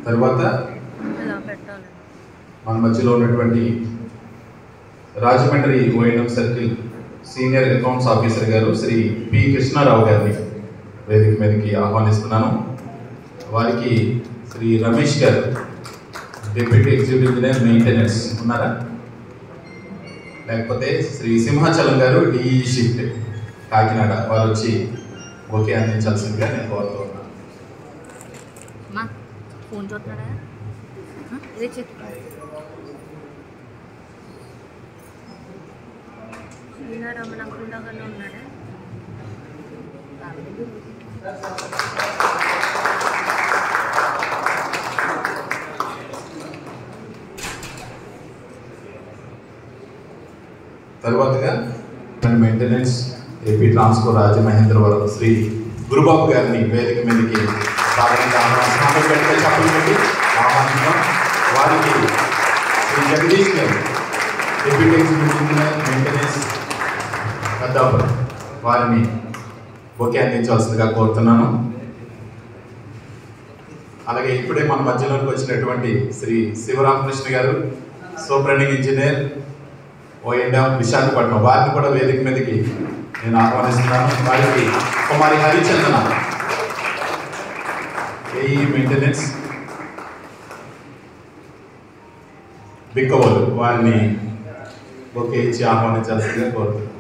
తర్వాత మన మధ్యలో ఉన్నటువంటి Rajahmundry ONM circle senior accounts officer గారు శ్రీ పి కృష్ణారావు గారిని వేదిక మీదకి ఆహ్వానిస్తున్నాను. వారికి శ్రీ రమేష్ గారు డిప్యూటీ ఎగ్జిక్యూటివ్ ఇంజనీర్ మెయింటెనెన్స్ ఉన్నారా? లేకపోతే శ్రీ సింహాచలం గారు డిఈ షిఫ్ట్ కాకినాడ వారు వచ్చి ఓకే అందించాల్సిందిగా నేను కోరుతూ ఉన్నాను. తర్వాతగా మెయింటెనెన్స్ ఏపీ ట్రాన్స్కో రాజమహేంద్రవరం శ్రీ గురుబాబు గారిని వేదిక మీదకి ఆహ్వానించాం. వారికి శ్రీ జగదీష్ గారు deputy executive engineer maintenance Peddapuram వారిని ఓకే అందించాల్సిందిగా కోరుతున్నాను. అలాగే ఇప్పుడే మన మధ్యలోకి వచ్చినటువంటి శ్రీ శివరామకృష్ణ గారు సూపరింటెండింగ్ ఇంజనీర్ ఓఎన్ఎం విశాఖపట్నం వారిని కూడా వేదిక మీదకి నేను ఆహ్వానిస్తున్నాను. వారికి కుమారి హరిచందన ఏఈ మెయింటెనెన్స్ బిక్కవోలు వారిని ఓకే ఇచ్చి ఆహ్వానించాల్సిందిగా కోరుతున్నాను.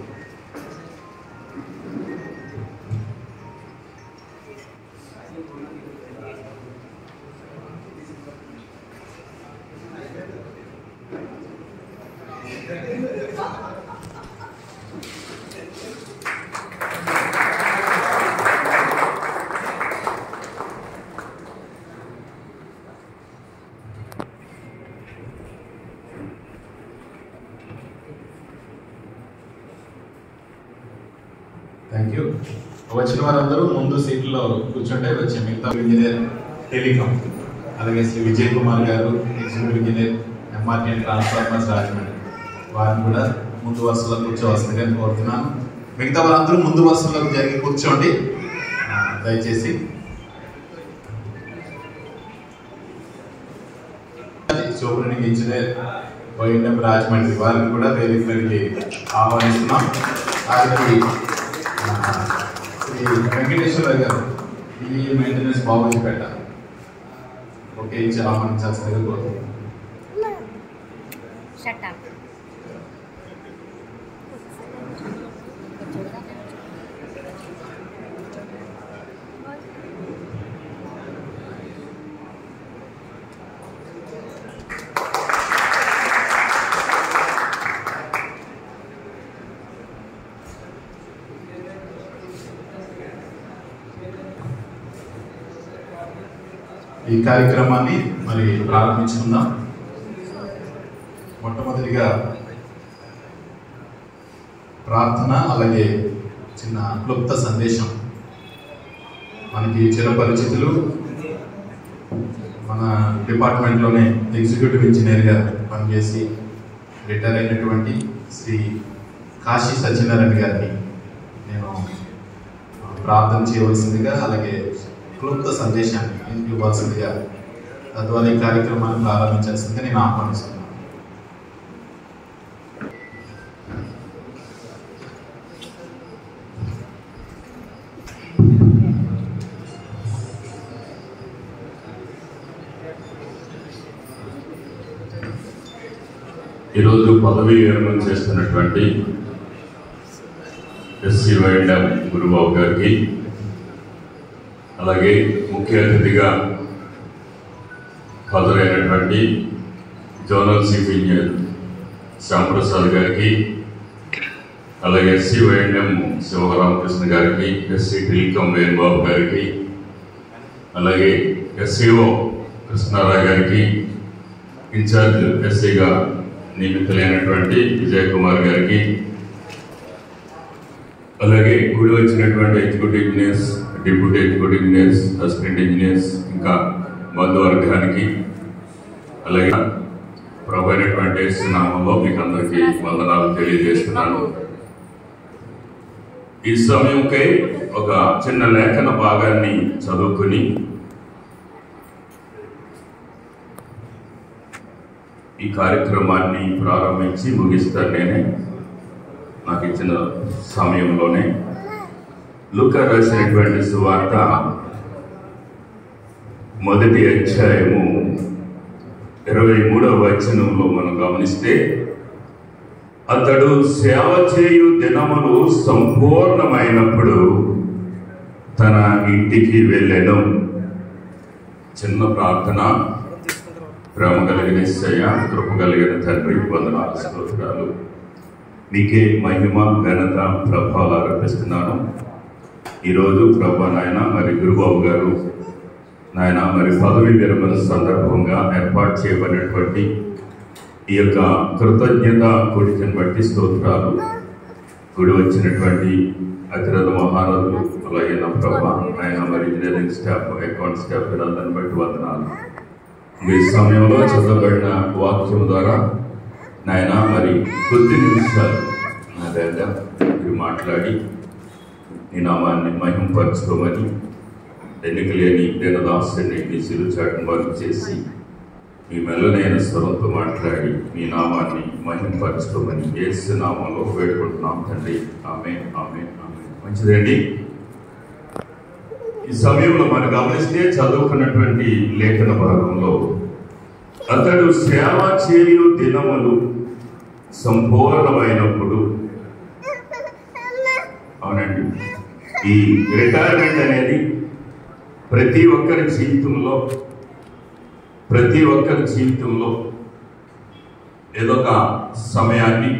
Thank you. వచ్చిన వారందరూ ముందు సీట్లో కూర్చుంటే వచ్చి మిగతా ఇంజనీర్ టెలికాం అలాగే శ్రీ విజయ్ కుమార్ గారు executive engineer MRT and transformers Rajahmundry వారిని కూడా ముందు వరుసలో కూర్చోవలసిందిగా కోరుతున్నాను. మిగతా వారందరూ ముందు వరుసలోకి జరిగి కూర్చోండి దయచేసి. సూపరింటెండింగ్ ఇంజనీర్ ఓఎన్ఎం రాజమండ్రి వారిని కూడా వేదిక మీదకి ఆహ్వానిస్తున్నాం. వారికి శ్రీ వెంకటేశ్వర గారు ఈ మెయింటెనెన్స్ బాగోజీపేట ఓకే ఇచ్చి ఆహ్వానించాల్సిందిగా కోరుతున్నాను. ఈ కార్యక్రమాన్ని మరి ప్రారంభించుకుందాం. మొట్టమొదటిగా ప్రార్థన అలాగే చిన్న క్లుప్త సందేశం. మనకి చిరపరిచితులు మన డిపార్ట్మెంట్లోనే ఎగ్జిక్యూటివ్ ఇంజనీర్గా పనిచేసి రిటైర్ అయినటువంటి శ్రీ కాశీ సత్యనారాయణ గారిని నేను ప్రార్థన చేయవలసిందిగా అలాగే క్లుప్త సందేశాన్ని ఇవ్వాల్సిందిగా తద్వారా ఈ కార్యక్రమాన్ని ప్రారంభించాల్సిందిగా నేను ఆహ్వానిస్తున్నాను. ఈరోజు పదవీ విరమణ చేస్తున్నటువంటి ఎస్సీ ఓఎన్ఎం గురుబాబు గారికి అలాగే ముఖ్య అతిథిగా హాజరైనటువంటి జోనల్ చీఫ్ ఇంజనీర్ శ్యాంప్రసాద్ గారికి అలాగే ఎస్సీ ఓఎన్ఎం శివరామకృష్ణ గారికి ఎస్సీ టెలికాం వేణుబాబు గారికి అలాగే ఎస్సీఓ కృష్ణారావు గారికి ఇన్ఛార్జ్ ఎస్సీగా నియమితులైనటువంటి విజయ్ కుమార్ గారికి అలాగే కూడి వచ్చినటువంటి executive engineers deputy executive engineers assistant engineers ఇంకా బంధువర్గానికి అలాగే ప్రభు అయినటువంటి నామంలో మీకు అందరికీ వందనాలు తెలియజేస్తున్నాను. ఈ సమయంకై ఒక చిన్న లేఖన భాగాన్ని చదువుకుని ఈ కార్యక్రమాన్ని ప్రారంభించి ముగిస్తాను నేనే, నాకు ఇచ్చిన సమయంలోనే. లూకా రాసినటువంటి సువార్త 1వ అధ్యాయము 23వ వచనంలో మనం గమనిస్తే, అతడు సేవ చేయు దినములు సంపూర్ణమైనప్పుడు తన ఇంటికి వెళ్ళెను. చిన్న ప్రార్థన. ప్రేమ కలిగిన యేసయ్య, కృప కలిగిన తండ్రి, వందనాలు, స్తోత్రాలు. నీకే మహిమ, ఘనత, ప్రభావాలు అర్పిస్తున్నాను. ఈరోజు ప్రభా నాయన మరి గురుబాబు గారు నాయన మరి పదవి విరమణ సందర్భంగా ఏర్పాటు చేయబడినటువంటి ఈ యొక్క కృతజ్ఞత కూడికను బట్టి స్తోత్రాలు. గుడి వచ్చినటువంటి అతిరథ మహారాజులు, అలాగే నా ప్రభా ఆయన మరి ఇంజనీరింగ్ స్టాఫ్, అకౌంట్ స్టాఫ్ అందరిని బట్టి వందనాలు. ఈ సమయంలో చదవబడిన వాక్యం ద్వారా నాయన మరి కొద్ది నిమిషాలు నా దగ్గర మీరు మాట్లాడి నీ నామాన్ని మహింపరచుకోమని, ఎన్నిక లేని దేనదాసుని నీ సిరుచాటును వర్క్ చేసి మీ మెల్లనైన స్వరంతో మాట్లాడి మీ నామాన్ని మహింపరచుకోమని యేసు నామంలో వేడుకుంటున్నాం తండ్రి. ఆమేన్, ఆమేన్, ఆమేన్. మంచిదండి. ఈ సమయంలో మనం గమనిస్తే చదువుకున్నటువంటి లేఖన భాగంలో అతడు సేవ చేయు దినములు సంపూర్ణమైనప్పుడు, అవునండి, ఈ రిటైర్మెంట్ అనేది ప్రతి ఒక్కరి జీవితంలో ఏదో ఒక సమయాన్ని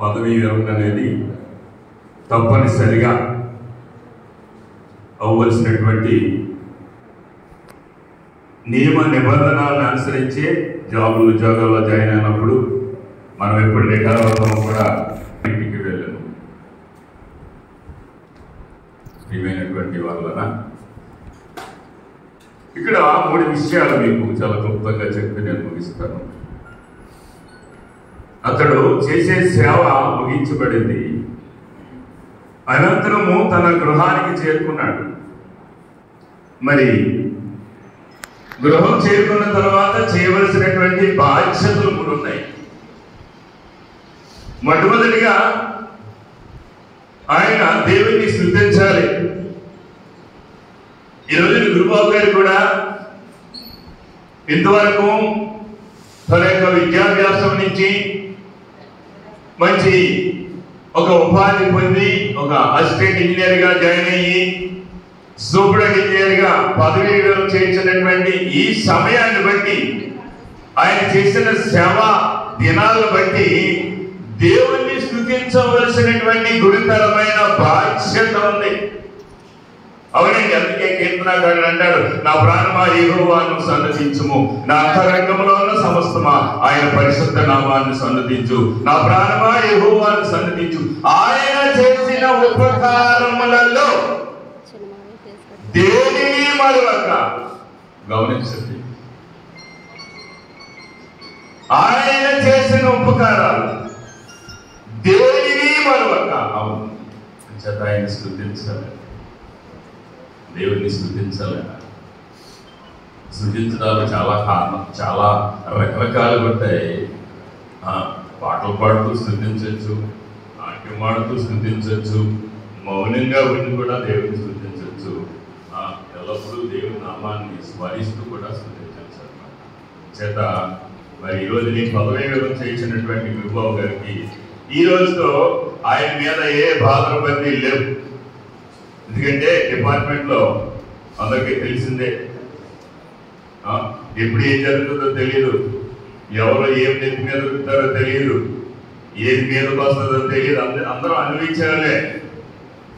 పదవి విరమణ అనేది తప్పనిసరిగా అవ్వవలసినటువంటి నియమ నిబంధనలను అనుసరించే ఉద్యోగాల్లో జాయిన్ అయినప్పుడు మనం ఎప్పుడు రిటైర్ అవుతామో కూడా ఇంటికి వెళ్ళాము. ప్రియమైనటువంటి వాళ్ళన ఇక్కడ 3 విషయాలు మీకు చాలా క్లుప్తంగా చెప్పి నేను ముగిస్తాను. అతడు చేసే సేవ ముగించబడింది. అనంతరము తన గృహానికి చేరుకున్నాడు. మరి గృహం చేరుకున్న తర్వాత చేయవలసినటువంటి బాధ్యతలు 3 ఉన్నాయి. మొట్టమొదటిగా ఆయన దేవుణ్ణి స్తుతించాలి. ఈరోజు గురుబాబు గారు కూడా ఇంతవరకు తన యొక్క విద్యాభ్యాసం నుంచి మంచి ఒక ఉపాధి పొంది ఒక అసిస్టెంట్ ఇంజనీర్ గా జాయిన్ అయ్యి సూపర్ ఇంజనీర్ గా పదవీ విరమణ చేయించినటువంటి ఈ సమయాన్ని బట్టి, ఆయన చేసిన సేవా దినాలను బట్టి దేవుణ్ణి స్తుతించవలసినటువంటి గురుతరమైన బాధ్యత ఉంది. అవునండి. అందుకే కీర్తనకారుడు అంటాడు, నా ప్రాణమా యెహోవాను సన్నతించుము, నా అంతరంగంలో ఉన్న సమస్తమా ఆయన పరిశుద్ధ నామాన్ని సన్నతించు. నా ప్రాణమా యెహోవాను సన్నతించు, ఆయన చేసిన ఉపకారములలో దేనిని మరువక. గమనించండి, ఆయన చేసిన ఉపకారాలు దేనిని మరువక. అవును, చేత ఆయన స్తుతించాలి, దేవుడిని స్తుతించాలి. స్తుతించడాలు చాలా రకరకాలుగా ఉంటాయి. పాటలు పాడుతూ స్తుతించవచ్చు, నాట్యం పాడుతూ స్తుతించవచ్చు, మౌనంగా ఉండి కూడా దేవుడిని స్తుతించవచ్చు, ఎల్లప్పుడూ దేవుని నామాన్ని స్మరిస్తూ కూడా స్తుతించవచ్చు అన్నమాట. చేత మరి ఈరోజు నేను పదవీ విరమణ చేయించినటువంటి గురుబాబు గారికి ఈ రోజుతో ఆయన మీద ఏ బాధరబందీ లేవు. ఎందుకంటే డిపార్ట్మెంట్ లో అందరికీ తెలిసిందే, ఎప్పుడు ఏం జరుగుతుందో తెలియదు, ఎవరు ఏం నెత్తి మీద దొరుకుతారో తెలియదు, ఏది మీదకి వస్తుందో తెలియదు. అందరూ అనుభవించాలే.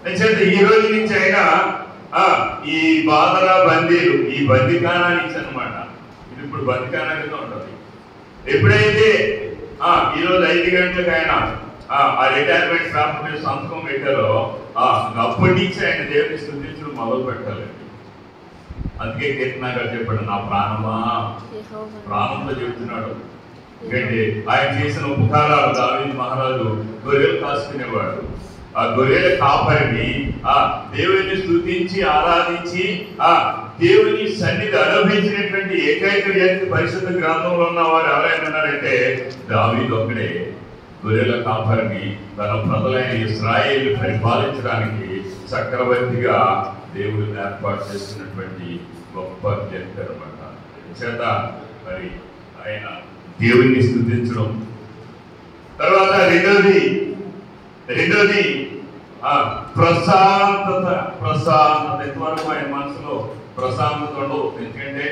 అయితే ఈ రోజు నుంచి అయినా ఈ బాధల బందీలు, ఈ బందీఖానా నుంచి అనమాట, ఇది ఇప్పుడు బందీఖానా కింద ఉంటుంది. ఎప్పుడైతే ఈరోజు 5 గంటలకు ఆయన ఆ రిటైర్మెంట్ పేపర్ మీద సంతకం పెట్టారో అప్పటి నుంచి ఆయన దేవుని స్తుతించడం మొదలు పెట్టాలండి. అందుకే కీర్తనకారుడు చెప్పాడు, నా ప్రాణమా, ప్రాణంతో చెబుతున్నాడు. ఎందుకంటే ఆయన చేసిన ఉపకారాలు, దావీదు మహారాజు గొర్రెలు కాసుకునేవాడు, ఆ గొర్రెల కాపరిని ఆ దేవుని స్తుతించి ఆరాధించి ఆ దేవుని సన్నిధి అనుభవించినటువంటి ఏకైక వ్యక్తి పరిశుద్ధ గ్రంథంలో ఉన్న వారు ఎవరైనా ఉన్నారంటే దావీదు ఒక్కడే. గొర్రెల కాపరిని తన ప్రజలైన ఇశ్రాయేలు పరిపాలించడానికి చక్రవర్తిగా దేవుడు ఏర్పాటు చేస్తున్నటువంటి గొప్ప వ్యక్తి అన్నమాట. చేత మరి ఆయన దేవుణ్ణి స్తుతించడం. తర్వాత రెండోది ప్రశాంతత. ఎంతవరకు ఆయన మనసులో ప్రశాంతత ఉండవు. ఎందుకంటే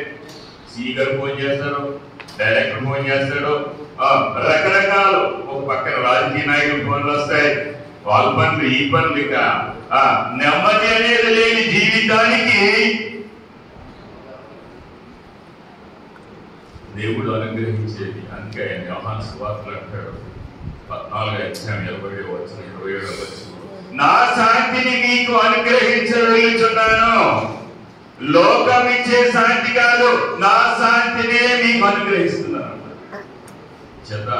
సీగర్ ఫోన్ చేస్తాడు, డైరెక్టర్ ఫోన్ చేస్తాడు, రకరకాలు. ఒక పక్కన రాజకీయ నాయకులు ఫోన్లు వస్తాయి, వాళ్ళ పనులు ఈ పనులు. ఇక నెమ్మది అనేది లేని జీవితానికి దేవుడు అనుగ్రహించేది. అందుకే ఆయన యోహాను సువార్తలో అంటాడు 14:27 నా శాంతిని మీకు అనుగ్రహించగలుగుతున్నాను, లోకం ఇచ్చే శాంతి కాదు, నా శాంతినే మీకు అనుగ్రహిస్తున్నాను. చేత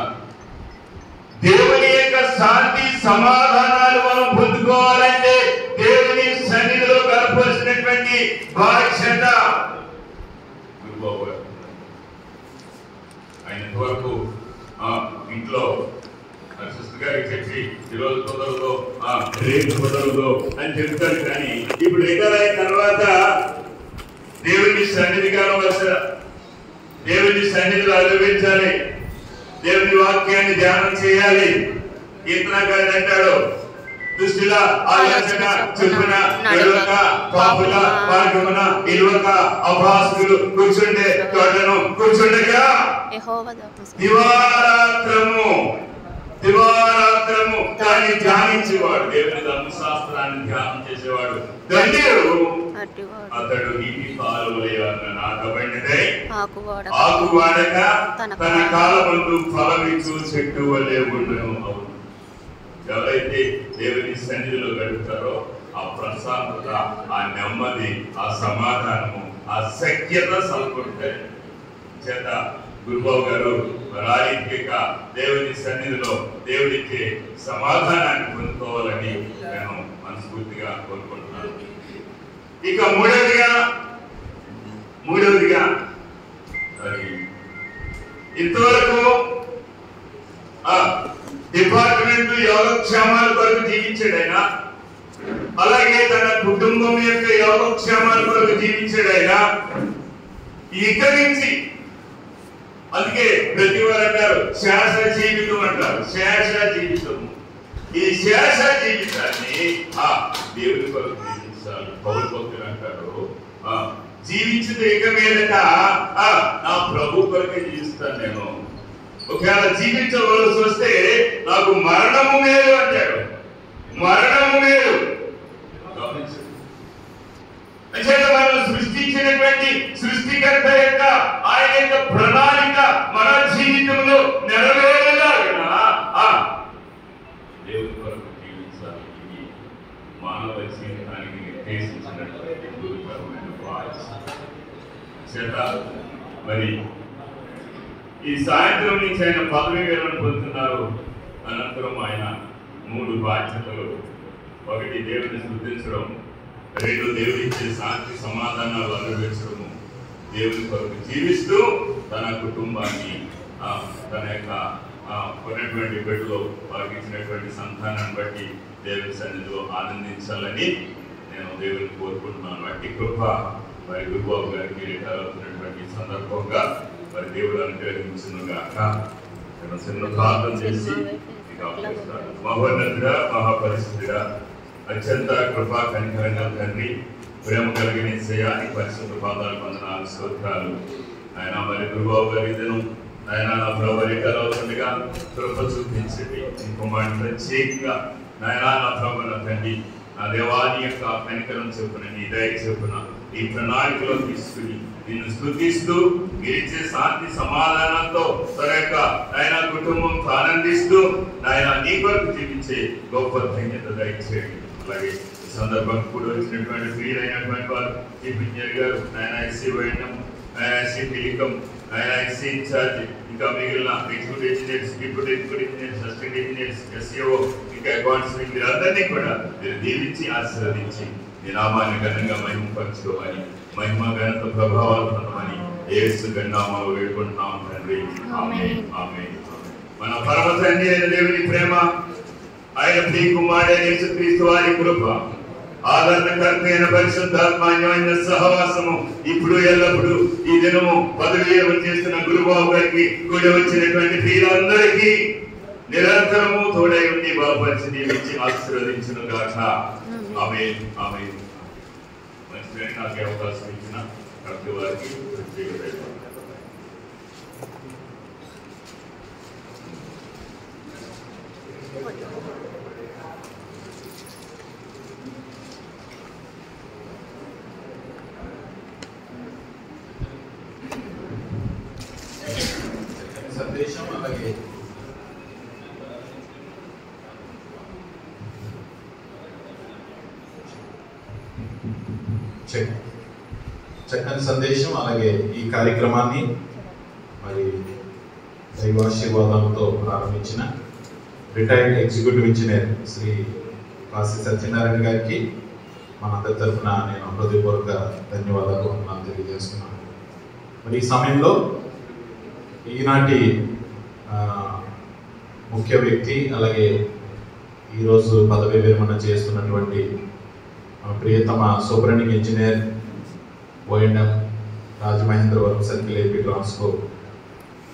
దేవుని యొక్క శాంతి సమాధానాలు మనం పొందుకోవాలంటే దేవుని సన్నిధిలో గడపవలసినటువంటి బాధ్యత. అయినంత వరకు ఇంట్లో సిస్టర్ గారికి చెప్పి ఈరోజు కుదరదు, రేపు కుదరదు అని చెప్తారు. కానీ ఇప్పుడు రిటైర్ అయిన తర్వాత దేవుని సన్నిధి కావలసిన, దేవుని సన్నిధిలో అనుభవించాలి, దేవుని వాక్యాన్ని ధ్యానం చేయాలి. కీర్తనకారుడు అంటాడు, దుష్టుల ఆలోచన చొప్పున నడవక, పాపుల మార్గమున నిలువక, అపహాస్యులు కూర్చుండే చోటను కూర్చుండగా దివారాత్రము దాన్ని ధ్యానించేవాడు, దేవుని ధర్మశాస్త్రాన్ని ధ్యానం చేసేవాడు. ధన్యుడు అతడు నీటి కాలువలే నాటబడినదై ఆకువాడక తన కాలమందు ఫలమిచ్చు చెట్టు వలె ఉండును. ఎవరైతే దేవుని సన్నిధిలో గడుపుతారో ఆ ప్రశాంతత, ఆ నెమ్మది, ఆ సమాధానము, ఆ సఖ్యత సమకూరుతాయి. చేత గురుబాబు గారు రాజకీయ దేవుని సన్నిధిలో దేవుడికి సమాధానాన్ని పొందుకోవాలని నేను మనస్ఫూర్తిగా కోరుకుంటున్నాను. ఇక మూడవదిగా ఇంతవరకు డిపార్ట్మెంట్ యోగక్షేమాల కొరకు జీవించాడైనా, అలాగే తన కుటుంబం యొక్క యోగక్షేమాల కొరకు జీవించాడైనా, ఇక నుంచి అందుకే ప్రతి వారు అంటారు శేష జీవితం అంటారు. శేష జీవితం, ఈ శేష జీవితాన్ని దేవుడి కొరకు జీవించాలి. పౌలు భక్తులు అంటారు, జీవించిన ఇక మీదట నా ప్రభు కొరకే జీవిస్తాను. నేను ఒకవేళ జీవించవలసి వస్తే నాకు మరణము మేలు అంటాడు. మరణము మేలు. మనం సృష్టించినటువంటి సృష్టికర్త యొక్క ఆయన యొక్క ప్రణాళిక మన జీవితంలో నెరవేరేలాగా దేవుని కొరకు జీవించాలి. ఇది మానవ జీవితానికి నిర్దేశించినటువంటి గురుతరమైన బాధ్యత. మరి ఈ సాయంత్రం నుంచి ఆయన పదవి విరమణ పొందుతున్నారు. అనంతరం ఆయన 3 బాధ్యతలు. 1 దేవుని స్తుతించడం, 2 దేవుడిచ్చే శాంతి సమాధానాలు అనుభవించడము, దేవుని కొరకు జీవిస్తూ తన కుటుంబాన్ని తన యొక్క కొన్నటువంటి బిడ్డలో వారికి ఇచ్చినటువంటి సంతానాన్ని బట్టి దేవుని సన్నిధిలో ఆనందించాలని నేను దేవుని కోరుకుంటున్నాను. అట్టి కృప మరి గురుబాబు గారికి రిటైర్ అవుతున్నటువంటి సందర్భంగా మరి దేవుడు అనుగ్రహించునుగాక. నేను చిన్న ప్రార్థన చేసి మహోన్నతుడా, మహాపరిశుద్ధుడా, అత్యంత కృపా కనికరంగా తండ్రి, ప్రేమ కలిగిన యేసయ్యా, పరిశుద్ధ పాదాలు వందనాలు, స్తోత్రాలు. ఆయన మరి గురుబాబు గారి దినం ఆయన నా ప్రభు రిటైర్ అవుతుండగా కృప చూపించండి. ఇంకొకటి ప్రత్యేకంగా నాయన నా ప్రభు నా తండ్రి, నా దేవాని యొక్క కనికరం చెప్పున, నీ దయ చెప్పున ఈ ప్రణాళికలో తీసుకుని నిన్ను స్తుతిస్తూ మీరిచ్చే శాంతి సమాధానంతో తన యొక్క ఆయన కుటుంబంతో ఆనందిస్తూ ఆయన నీ కొరకు జీవించే గొప్ప ధన్యత దయచేయండి. అలాగే ఈ సందర్భం కూడా వచ్చినటువంటి ప్రియులైనటువంటి వారు గారు, ఆయన ఎస్సీ వైండం, ఆయన ఎస్సీ టెలికం, ఆయన ఐసీ ఇన్ఛార్జ్, ఇంకా మిగిలిన executive engineers, deputy executive engineers, assistant engineers, SEO, ఇంకా అకౌంట్స్ వీరందరినీ కూడా మీరు దీవించి ఆశీర్వదించి మీ నామాన్ని ఘనంగా మహిమపరచుకోవాలి, మహిమ ఘనత ప్రభావాలు పొందమని యేసు నామములో వేడుకుంటున్నాం తండ్రి. ఆమేన్. ఆమేన్. మన పరమ తండ్రి అయిన దేవుని ప్రేమ, ఆయన ప్రియ కుమారుడైన యేసుక్రీస్తు వారి కృప, ఆదరణకర్త అయిన పరిశుద్ధాత్మ అన్యోన్య సహవాసము ఇప్పుడు ఎల్లప్పుడు ఈ దినము పదవి చేస్తున్న గురుబాబు గారికి కూడి వచ్చినటువంటి ప్రియులందరికీ నిరంతరము తోడై ఉండి బాగుపరిచి దీవించి ఆశీర్వదించును గాక. ఆమేన్. ఆమేన్. మంచిగా నాకు అవకాశం ఇచ్చిన ప్రతి వారికి ప్రత్యేక సందేశం. అలాగే చక్కని సందేశం. అలాగే ఈ కార్యక్రమాన్ని మరి దైవాశీర్వాదంతో ప్రారంభించిన retired executive engineer Shri Kashi Satyanarayana గారికి మనందరి తరఫున నేను హృదయపూర్వక ధన్యవాదాలు తెలియజేస్తున్నాను. మరి ఈ సమయంలో ఈనాటి ముఖ్య వ్యక్తి, అలాగే ఈరోజు పదవి విరమణ చేస్తున్నటువంటి ప్రియతమ superintendent engineer ఓఎండ్ఎం Rajamahendravaram circle AP Transco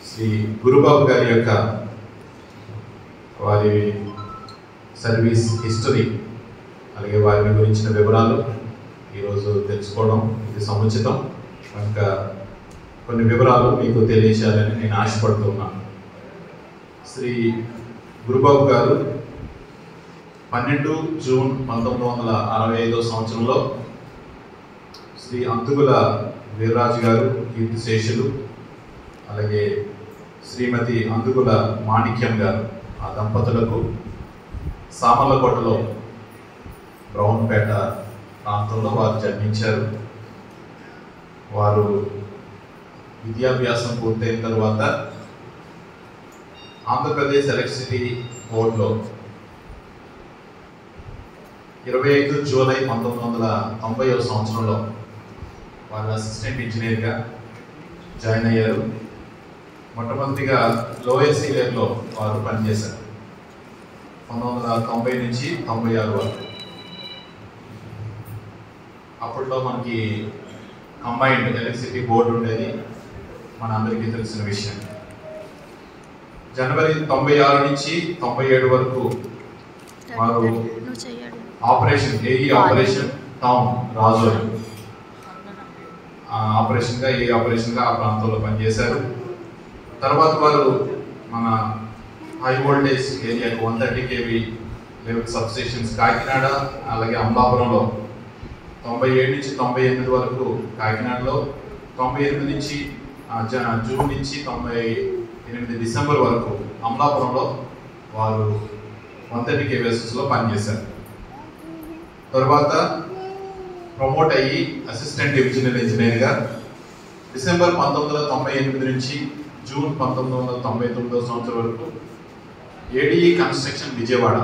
Shri Gurubabu గారి యొక్క వారి సర్వీస్ హిస్టరీ, అలాగే వారి గురించిన వివరాలు ఈరోజు తెలుసుకోవడం ఇది సముచితం కనుక కొన్ని వివరాలు మీకు తెలియజేయాలని నేను ఆశపడుతున్నాను. శ్రీ గురుబాబు గారు 12 జూన్ 1965 సంవత్సరంలో శ్రీ అంతుగుల వీర్రాజు గారు కీర్తిశేషులు, అలాగే శ్రీమతి అంతుగుల మాణిక్యం గారు ఆ దంపతులకు సామర్లకోటలో బ్రౌన్పేట ప్రాంతంలో వారు జన్మించారు. వారు విద్యాభ్యాసం పూర్తయిన తర్వాత ఆంధ్రప్రదేశ్ ఎలక్ట్రిసిటీ బోర్డులో 25 జూలై 1990 సంవత్సరంలో వారు అసిస్టెంట్ ఇంజనీర్గా జాయిన్ అయ్యారు. మొట్టమొదటిగా లోయర్ సీనియర్లో వారు పనిచేశారు 1990 నుంచి 96 వరకు. అప్పట్లో మనకి కంబైన్డ్ ఎలక్ట్రిసిటీ బోర్డు ఉండేది, మన అందరికీ తెలిసిన విషయం. జనవరి 96 నుంచి 97 వరకు వారు ఆపరేషన్ ఆపరేషన్ టౌన్ రాజోలి ఆపరేషన్గా ఆ ప్రాంతంలో పనిచేశారు. తర్వాత వారు మన హై వోల్టేజ్ ఏరియాకు 130 kV లెవెల్ సబ్స్టేషన్స్ కాకినాడ, అలాగే అమలాపురంలో 97 నుంచి 98 వరకు కాకినాడలో, 98 నుంచి జూన్ నుంచి 98 డిసెంబర్ వరకు అమలాపురంలో వారు 130 kVలో పనిచేశారు. తర్వాత ప్రమోట్ అయ్యి అసిస్టెంట్ డివిజనల్ ఇంజనీర్గా డిసెంబర్ 1998 నుంచి జూన్ 1999 సంవత్సరం వరకు ADE construction Vijayawada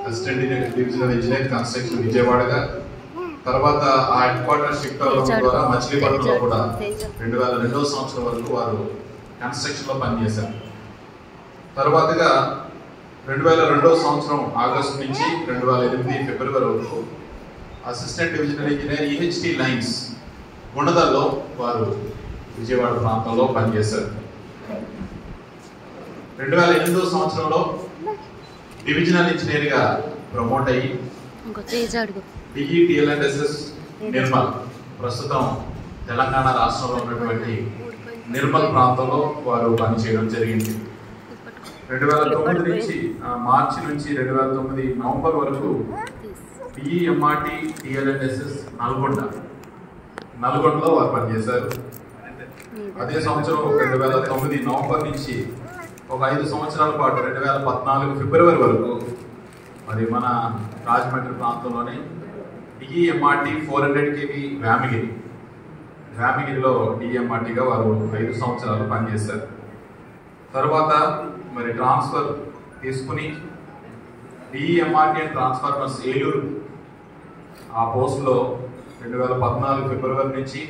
assistant divisional engineer construction విజయవాడగా, తర్వాత ఆ హెడ్ క్వార్టర్ షిఫ్ట్ అవ్వడం ద్వారా మచిలీపట్నంలో కూడా 2002 సంవత్సరం వరకు వారు కన్స్ట్రక్షన్లో పనిచేశారు. తర్వాతగా 2002 సంవత్సరం ఆగస్టు నుంచి 2008 ఫిబ్రవరి వరకు assistant divisional engineer EHT lines గుణదల్లో వారు విజయవాడ ప్రాంతంలో పనిచేశారు. 2008 సంవత్సరంలో డివిజనల్ ఇంజనీర్గా ప్రమోట్ అయ్యి డిఈటిఎల్ఎన్ఎస్ఎస్ నిర్మల్, ప్రస్తుతం తెలంగాణ రాష్ట్రంలో ఉన్నటువంటి నిర్మల్ ప్రాంతంలో వారు పనిచేయడం జరిగింది. 2009 నుంచి మార్చి నుంచి 2009 నవంబర్ వరకు పిఈఎంఆర్టీ టిఎల్ఎన్ఎస్ఎస్ నల్గొండలో వారు పనిచేశారు. అదే సంవత్సరం 2009 నవంబర్ నుంచి ఒక 5 సంవత్సరాల పాటు 2014 ఫిబ్రవరి వరకు మరి మన రాజమండ్రి ప్రాంతంలోనే డిఈఎంఆర్టీ 400 kV వ్యామిగిరి రామగిరిలో డిఎంఆర్టీగా వారు 5 సంవత్సరాలు పనిచేశారు. తర్వాత మరి ట్రాన్స్ఫర్ తీసుకుని డిఎంఆర్టీ అండ్ ట్రాన్స్ఫార్మర్స్ ఏలూరు ఆ పోస్టులో 2014 ఫిబ్రవరి నుంచి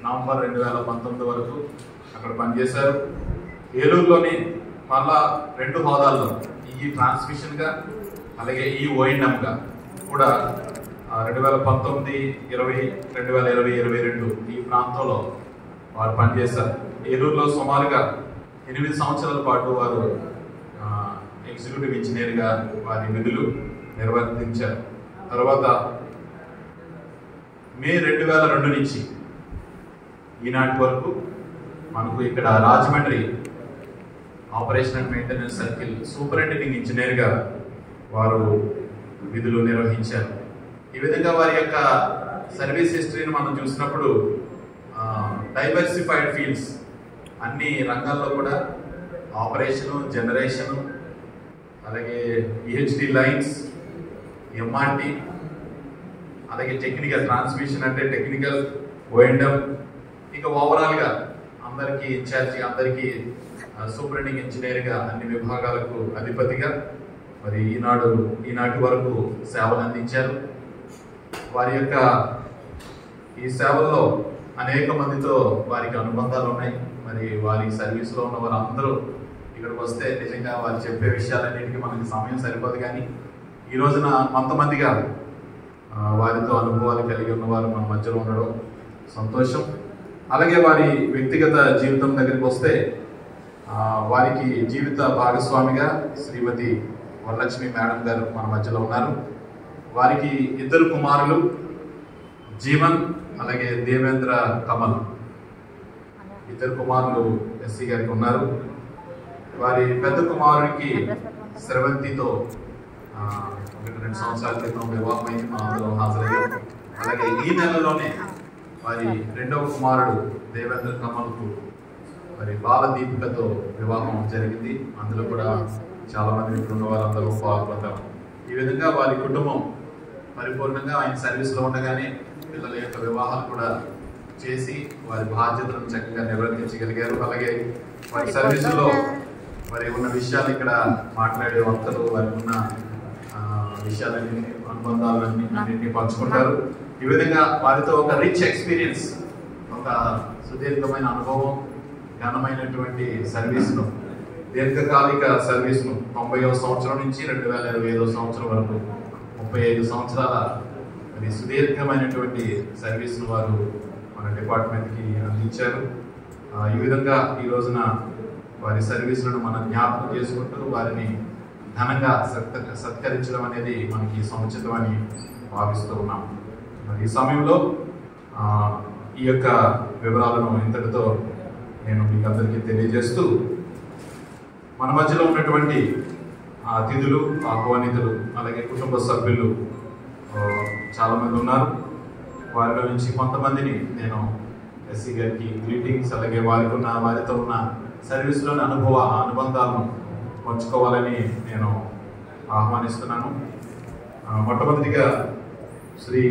నవంబర్ 2019 వరకు అక్కడ పనిచేశారు. ఏలూరులోని మళ్ళా 2 హోదాల్లో ఈ ట్రాన్స్మిషన్గా అలాగే ఈ ఓఎండ్ఎంగా కూడా 2019, 20, 2020, 2022 ఈ ప్రాంతంలో వారు పనిచేశారు. ఏలూరులో సుమారుగా 8 సంవత్సరాల పాటు వారు ఎగ్జిక్యూటివ్ ఇంజనీర్గా వారి విధులు నిర్వర్తించారు. తర్వాత మే 2002 నుంచి ఈనాటి వరకు మనకు ఇక్కడ Rajahmundry operation and maintenance circle superintending ఇంజనీర్గా వారు విధులు నిర్వహించారు. ఈ విధంగా వారి యొక్క సర్వీస్ హిస్టరీని మనం చూసినప్పుడు డైవర్సిఫైడ్ ఫీల్డ్స్ అన్ని రంగాల్లో కూడా ఆపరేషను, జనరేషను, అలాగే ఈహెచ్డి లైన్స్, ఎంఆర్టీ, అలాగే టెక్నికల్ ట్రాన్స్మిషన్ అంటే టెక్నికల్ ఓఎండ్ఎం, ఇక ఓవరాల్గా అందరికీ ఇన్ఛార్జి, అందరికీ సూపరింటెండింగ్ ఇంజనీర్గా అన్ని విభాగాలకు అధిపతిగా మరి ఈనాటి వరకు సేవలు అందించారు. వారి యొక్క ఈ సేవల్లో అనేక మందితో వారికి అనుబంధాలు ఉన్నాయి. మరి వారి సర్వీస్లో ఉన్న వారందరూ ఇక్కడికి వస్తే నిజంగా వారు చెప్పే విషయాలన్నింటికి మనకి సమయం సరిపోదు. కానీ ఈ రోజున కొంతమందిగా వారితో అనుభవాలు కలిగి ఉన్నవారు మన మధ్యలో ఉండడం సంతోషం. అలాగే వారి వ్యక్తిగత జీవితం దగ్గరికి వస్తే వారికి జీవిత భాగస్వామిగా శ్రీమతి వరలక్ష్మి మేడం గారు మన మధ్యలో ఉన్నారు. వారికి 2 కుమారులు, జీవన్ అలాగే దేవేంద్ర కమల్. 2 కుమారులు ఎస్సీ గారికి ఉన్నారు. వారి పెద్ద కుమారుడికి శ్రవంతితో 1-2 సంవత్సరాల క్రితం వివాహం అయింది. మా అందులో హాజరయ్యాం. అలాగే ఈ నెలలోనే వారి 2వ కుమారుడు దేవేంద్ర కమల్కు మరి బాలదీపికతో వివాహం జరిగింది. అందులో కూడా చాలా మంది ఇక్కడ ఉన్న వారందరూ పాల్గొంటారు. ఈ విధంగా వారి కుటుంబం పరిపూర్ణంగా ఆయన సర్వీస్లో ఉండగానే పిల్లల యొక్క వివాహాలు కూడా చేసి వారి బాధ్యతలను చక్కగా నిర్వర్తించగలిగారు. అలాగే వారి సర్వీసులో మరి ఉన్న విషయాలు ఇక్కడ మాట్లాడే వక్తలు వారికి ఉన్న విషయాలన్నీ, అనుబంధాలన్నింటినీ పంచుకుంటారు. ఈ విధంగా వారితో ఒక రిచ్ ఎక్స్పీరియన్స్, ఒక సుదీర్ఘమైన అనుభవం, ఘనమైనటువంటి సర్వీస్ను, దీర్ఘకాలిక సర్వీస్ను 90వ సంవత్సరం నుంచి 2025వ సంవత్సరం వరకు 35 సంవత్సరాల మరి సుదీర్ఘమైనటువంటి సర్వీస్ను వారు మన డిపార్ట్మెంట్కి అందించారు. ఈ విధంగా ఈ రోజున వారి సర్వీసులను మనం జ్ఞాపకం చేసుకుంటూ వారిని ఘనంగా సత్కరించడం అనేది మనకి సముచితమని భావిస్తూ ఉన్నాం. మరి ఈ సమయంలో ఈ యొక్క వివరాలను ఇంతటితో నేను మీకు అందరికీ తెలియజేస్తూ, మన మధ్యలో ఉన్నటువంటి అతిథులు, ఆహ్వానితులు, అలాగే కుటుంబ సభ్యులు చాలామంది ఉన్నారు. వారిలో నుంచి కొంతమందిని నేను ఎస్సీ గారికి గ్రీటింగ్స్, అలాగే వారితో ఉన్న సర్వీస్లోని అనుబంధాలను పంచుకోవాలని నేను ఆహ్వానిస్తున్నాను. మొట్టమొదటిగా శ్రీ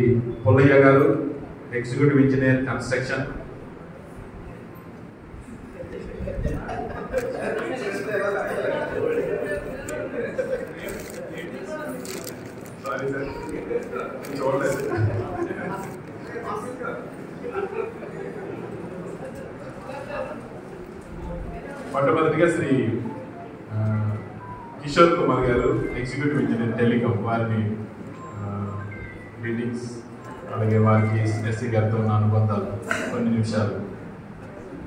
పుల్లయ్య గారు, ఎగ్జిక్యూటివ్ ఇంజనీర్ కన్స్ట్రక్షన్. మొట్టమొదటిగా శ్రీ కిషోర్ కుమార్ గారు, ఎగ్జిక్యూటివ్ ఇంజనీర్ టెలికాం, వారిని గ్రీటింగ్స్, అలాగే వారికి ఎస్సీ గారితో ఉన్న అనుబంధాలు కొన్ని నిమిషాలు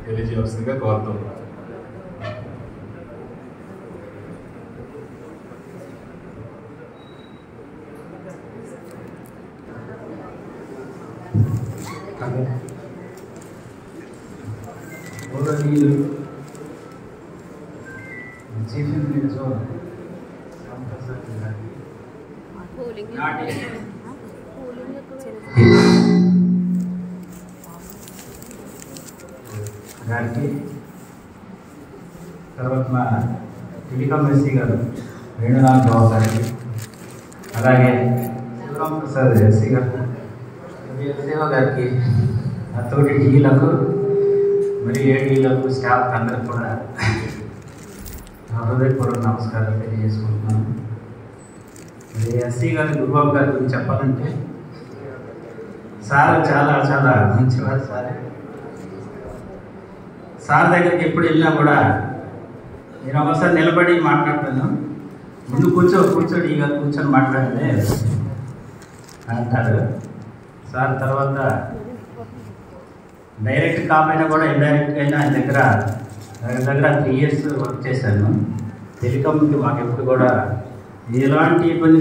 తెలియజేయవలసిందిగా కోరుతున్నాను. చీఫ్ ఇంజనీర్ గారికి, తర్వాత మా టెలికాం ఎస్సీ గారు వేణునాథ్ బాబు గారికి, అలాగే శివరామ్ ప్రసాద్ ఎస్సీ గారు, ఎస్సీఓ గారికి, తోటి డీలకు మరి ఏడీలకు స్టాఫ్ అందరికి కూడా నా హృదయపూర్వక నమస్కారాలు తెలియజేసుకుంటున్నాను. మరి ఎస్సీ గారి గురుబాబు గారి గురించి చెప్పాలంటే సార్ చాలా చాలా మంచివారు. సార్ దగ్గరికి ఎప్పుడు వెళ్ళినా కూడా నేను ఒకసారి నిలబడి మాట్లాడతాను, ముందు కూర్చోడి ఇక కూర్చొని మాట్లాడితే అంటారు సార్. తర్వాత డైరెక్ట్ కాకపోయినా కూడా ఇండైరెక్ట్గా అయినా ఆయన దగ్గర 3 years వర్క్ చేశాను. టెలికామ్కి మాకు ఎప్పుడు కూడా ఎలాంటి ఇబ్బంది